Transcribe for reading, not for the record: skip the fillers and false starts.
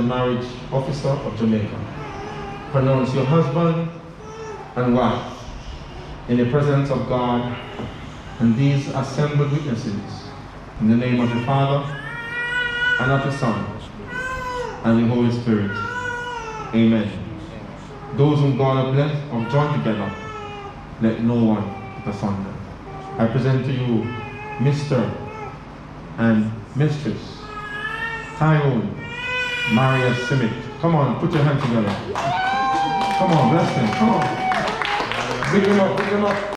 marriage officer of Jamaica, pronounce your husband and wife in the presence of God and these assembled witnesses, in the name of the Father, and of the Son, and the Holy Spirit. Amen. Those whom God has blessed or joined together, let no one put asunder. I present to you Mr. and Mistress Tyrone Maria Simic. Come on, put your hands together. Come on, bless them. Come on. Big them up, big them up.